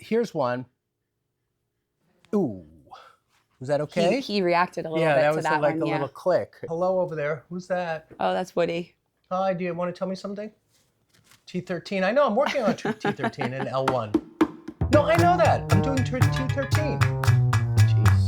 here's one. Ooh, was that okay? He reacted a little bit to that one. Yeah, that was like a little click. Hello over there. Who's that? Oh, that's Woody. Hi, do you want to tell me something? T13. I know, I'm working on T13 and L1. No, I know that. I'm doing T13. Jeez.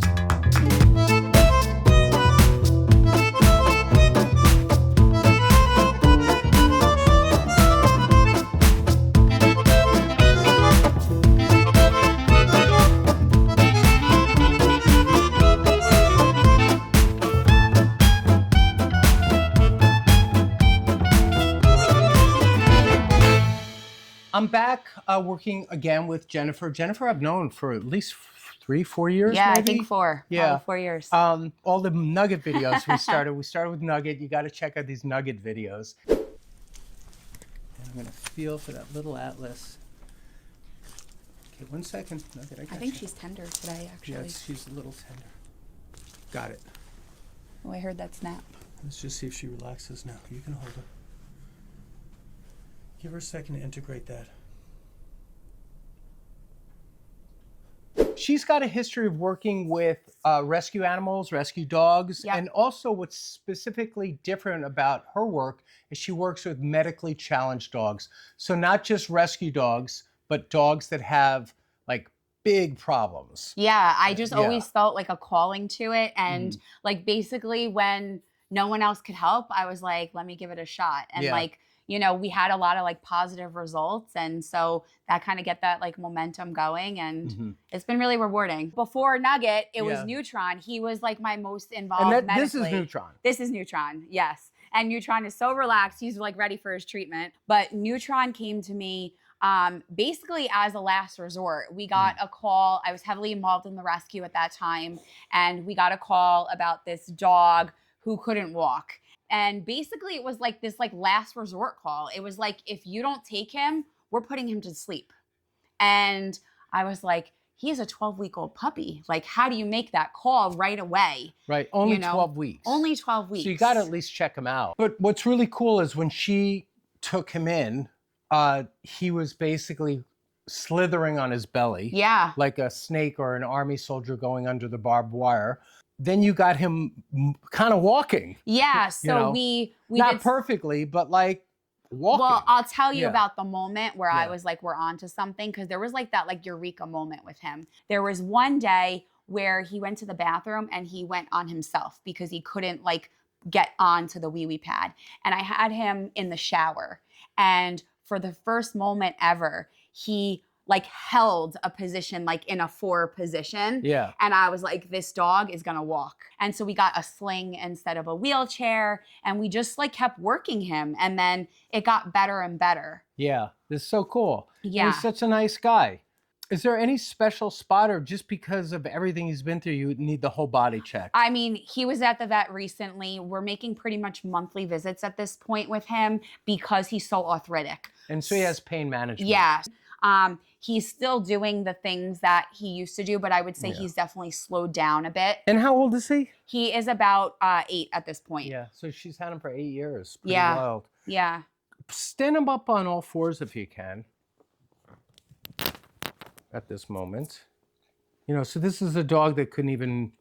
I'm back working again with Jennifer. Jennifer I've known for at least 3-4 years, Yeah, maybe? I think 4. Yeah. Probably 4 years. All the Nugget videos we started with Nugget. You got to check out these Nugget videos. And I'm going to feel for that little atlas. Okay, 1 second. Nugget, I think she's tender today, actually. Yes, she's a little tender. Got it. Oh, I heard that snap. Let's just see if she relaxes now. You can hold her. Give her a second to integrate that. She's got a history of working with rescue animals, rescue dogs, Yep. and also what's specifically different about her work is she works with medically challenged dogs. So not just rescue dogs, but dogs that have like big problems. Yeah, I just always felt like a calling to it. And like basically when no one else could help, I was like, let me give it a shot. And like, you know, we had a lot of like positive results. And so that kind of get that like momentum going. And it's been really rewarding. Before Nugget, it was Neutron. He was like my most involved medically. This is Neutron. This is Neutron, yes. And Neutron is so relaxed. He's like ready for his treatment. But Neutron came to me basically as a last resort. We got a call. I was heavily involved in the rescue at that time. And we got a call about this dog who couldn't walk. And basically it was like this like last resort call. It was like, if you don't take him, we're putting him to sleep. And I was like, he is a 12-week-old puppy. Like, how do you make that call right away? Right, only 12 weeks. Only 12 weeks. So you got to at least check him out. But what's really cool is when she took him in, he was basically slithering on his belly. Yeah. Like a snake or an army soldier going under the barbed wire. Then you got him kind of walking. Yeah, so we not did perfectly, but like walking. Well, I'll tell you about the moment where I was like, we're on to something, because there was like that like eureka moment with him. There was one day where he went to the bathroom and he went on himself because he couldn't like get onto the wee-wee pad. And I had him in the shower. And for the first moment ever, he like held a position, like in a 4 position. Yeah. And I was like, this dog is gonna walk. And so we got a sling instead of a wheelchair, and we just like kept working him. And then it got better and better. Yeah, this is so cool. Yeah. And he's such a nice guy. Is there any special spot, or just because of everything he's been through, you need the whole body check? I mean, he was at the vet recently. We're making pretty much monthly visits at this point with him because he's so arthritic. And so he has pain management. Yeah. He's still doing the things that he used to do, but I would say he's definitely slowed down a bit. And how old is he? He is about 8 at this point. Yeah, so she's had him for 8 years. Pretty Yeah. wild. Yeah. Stand him up on all 4s if you can. At this moment. You know, so this is a dog that couldn't even...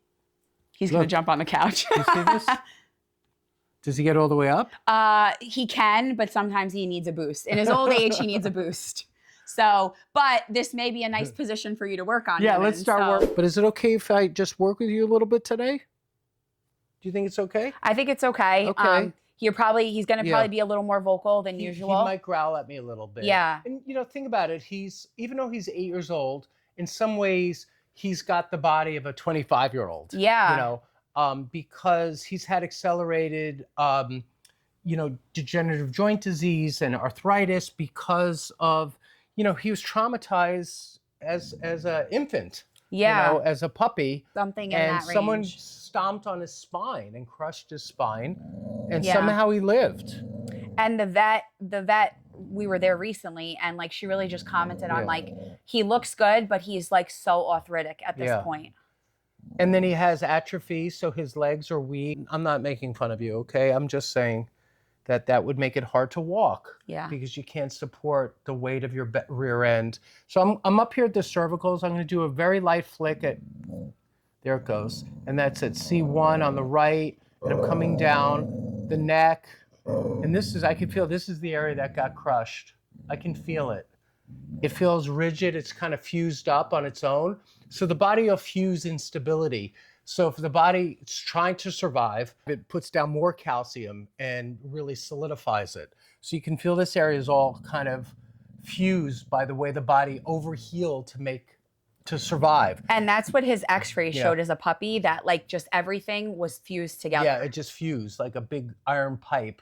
He's going to jump on the couch. You see this? Does he get all the way up? He can, but sometimes he needs a boost. In his old age, he needs a boost. So, but this may be a nice position for you to work on. Yeah, let's start work. But is it okay if I just work with you a little bit today? Do you think it's okay? I think it's okay. Okay. He's going to probably be a little more vocal than usual. He might growl at me a little bit. Yeah. And you know, think about it. Even though he's 8 years old, in some ways, he's got the body of a 25-year-old. Yeah. You know, because he's had accelerated, you know, degenerative joint disease and arthritis because of, you know, he was traumatized as an infant. Yeah. You know, as a puppy. Something in that range. And someone stomped on his spine and crushed his spine, and somehow he lived. And the vet, we were there recently, and like she really just commented on like, he looks good, but he's like so arthritic at this point. And then he has atrophy, so his legs are weak. I'm not making fun of you, okay? I'm just saying that would make it hard to walk. Yeah. Because you can't support the weight of your rear end. So I'm up here at the cervicals. I'm going to do a very light flick at, there it goes. And that's at C1 on the right. And I'm coming down the neck. And this is, I can feel this is the area that got crushed. I can feel it. It feels rigid. It's kind of fused up on its own. So the body will fuse instability. So if the body is trying to survive, it puts down more calcium and really solidifies it. So you can feel this area is all kind of fused by the way the body overhealed to survive. And that's what his x-ray showed as a puppy, that like just everything was fused together. Yeah, it just fused like a big iron pipe.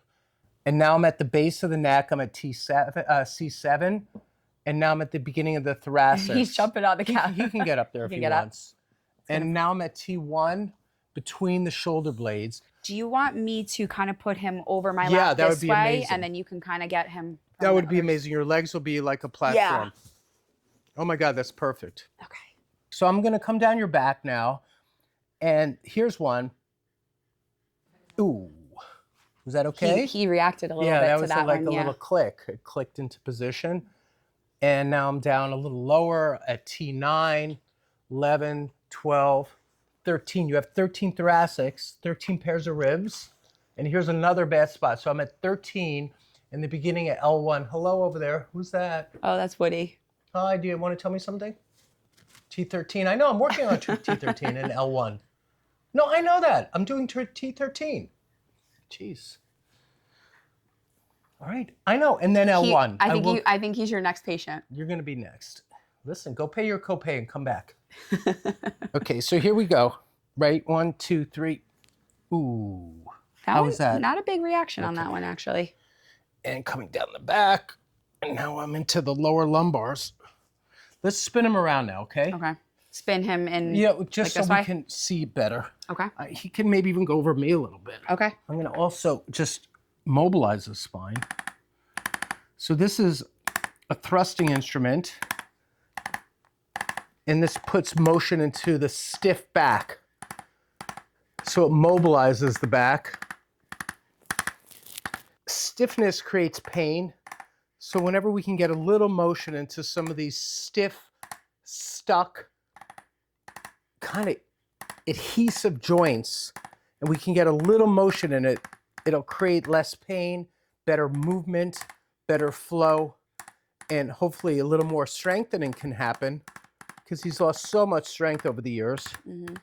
And now I'm at the base of the neck. I'm at C7. And now I'm at the beginning of the thoracic. He's jumping on the couch. He can get up there if he wants. And now I'm at T1 between the shoulder blades. Do you want me to kind of put him over my Yeah, lap that would this be way, amazing. and then you can kind of get him? That would be amazing. Your legs will be like a platform. Yeah. Oh my God, that's perfect. Okay. So I'm gonna come down your back now. And here's one. Ooh, was that okay? He reacted a little bit that to was that like one. a little click. It clicked into position. And now I'm down a little lower at T9, 11, 12, 13. You have 13 thoracics, 13 pairs of ribs. And here's another bad spot. So I'm at 13 in the beginning at L1. Hello over there. Who's that? Oh, that's Woody. Hi, do you want to tell me something? T13. I know, I'm working on T13 and L1. No, I know that. I'm doing T13. Jeez. All right, I know. And then L1. I think he's your next patient. You're going to be next. Listen, go pay your copay and come back. Okay, so here we go. Right, 1, 2, 3. Ooh. How was that? Not a big reaction on that one, actually. And coming down the back. And now I'm into the lower lumbars. Let's spin him around now, okay? Okay. Spin him in. Yeah, just like so we can see better. Okay. He can maybe even go over me a little bit. Okay. I'm going to also just mobilize the spine. So this is a thrusting instrument. And this puts motion into the stiff back. So it mobilizes the back. Stiffness creates pain. So whenever we can get a little motion into some of these stiff, stuck, kind of adhesive joints, and we can get a little motion in it, it'll create less pain, better movement, better flow, and hopefully a little more strengthening can happen because he's lost so much strength over the years. Mm-hmm.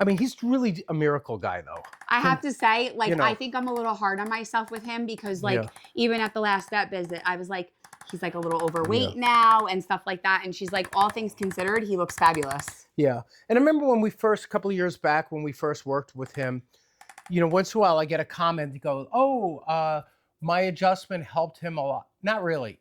I mean, he's really a miracle guy, though. I have to say, like, I think I'm a little hard on myself with him because, like, even at the last vet visit, I was like, he's like a little overweight now and stuff like that. And she's like, all things considered, he looks fabulous. Yeah. And I remember when we first, a couple of years back, when we first worked with him, you know, once in a while I get a comment that goes, oh, my adjustment helped him a lot. Not really.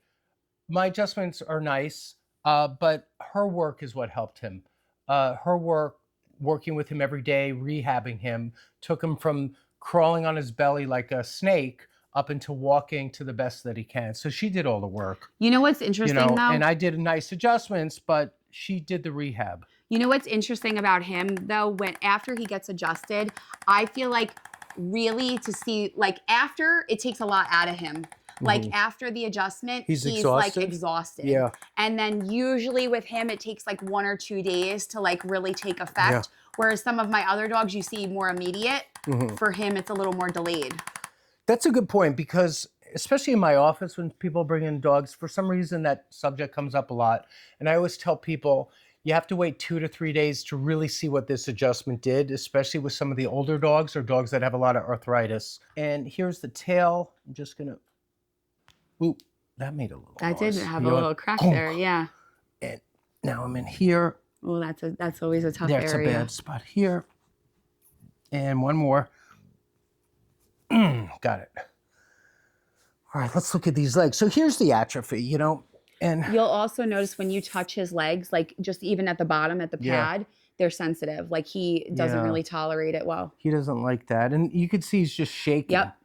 My adjustments are nice, but her work is what helped him. Her work, working with him every day, rehabbing him, took him from crawling on his belly like a snake up into walking to the best that he can. So she did all the work. You know what's interesting, though? And I did nice adjustments, but she did the rehab. You know what's interesting about him, though? After he gets adjusted, I feel like really to see, like, after, it takes a lot out of him. Like after the adjustment, he's like exhausted. Yeah. And then usually with him, it takes like 1 or 2 days to like really take effect. Yeah. Whereas some of my other dogs, you see more immediate. For him, it's a little more delayed. That's a good point because especially in my office when people bring in dogs, for some reason that subject comes up a lot. And I always tell people, you have to wait 2 to 3 days to really see what this adjustment did, especially with some of the older dogs or dogs that have a lot of arthritis. And here's the tail. I'm just going to, ooh, that made a little That noise. did have a little crack there, yeah. And now I'm in here. Well, that's always a tough area. That's a bad spot here. And one more. Got it. All right, let's look at these legs. So here's the atrophy, you know, and you'll also notice when you touch his legs, like just even at the bottom at the pad, they're sensitive. Like he doesn't really tolerate it well. He doesn't like that. And you can see he's just shaking. Yep.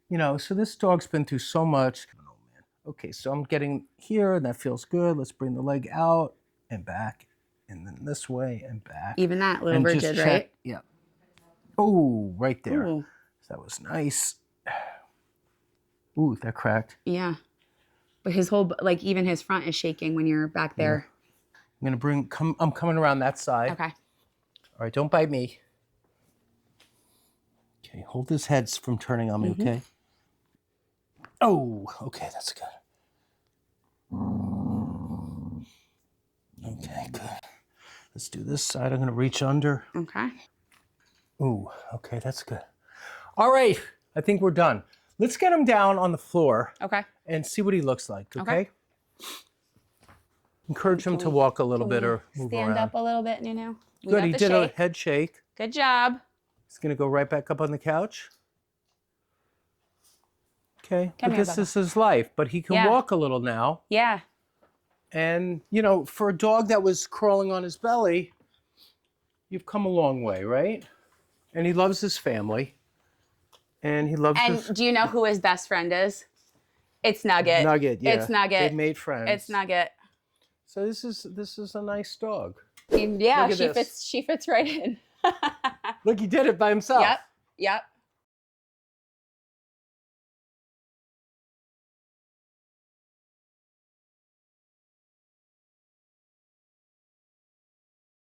You know, so this dog's been through so much. Oh, man. Okay, so I'm getting here, and that feels good. Let's bring the leg out and back, and then this way and back. Even that little rigid, right? Yeah. Oh, right there. Ooh. So that was nice. Ooh, that cracked. Yeah. But his whole, like even his front is shaking when you're back there. I'm gonna I'm coming around that side. Okay. All right, don't bite me. Okay, hold his head from turning on me, okay? Oh, okay, that's good. Okay, good. Let's do this side. I'm gonna reach under. Okay. Ooh, okay, that's good. All right, I think we're done. Let's get him down on the floor Okay. and see what he looks like, okay? Okay. Encourage him to walk a little bit or move Stand around. up a little bit, Nunu. We Good, got he the did a shake. head shake. Good job. He's gonna go right back up on the couch. Okay, Come but here, this Bubba. is his life, but he can Yeah. walk a little now. Yeah. And, you know, for a dog that was crawling on his belly, you've come a long way, right? And he loves his family. And he loves And his do you know who his best friend is? It's Nugget. Nugget. Yeah, It's Nugget. They made friends. It's Nugget. So this is a nice dog. Yeah, Look at this. she fits right in. Look, he did it by himself. Yep. Yep.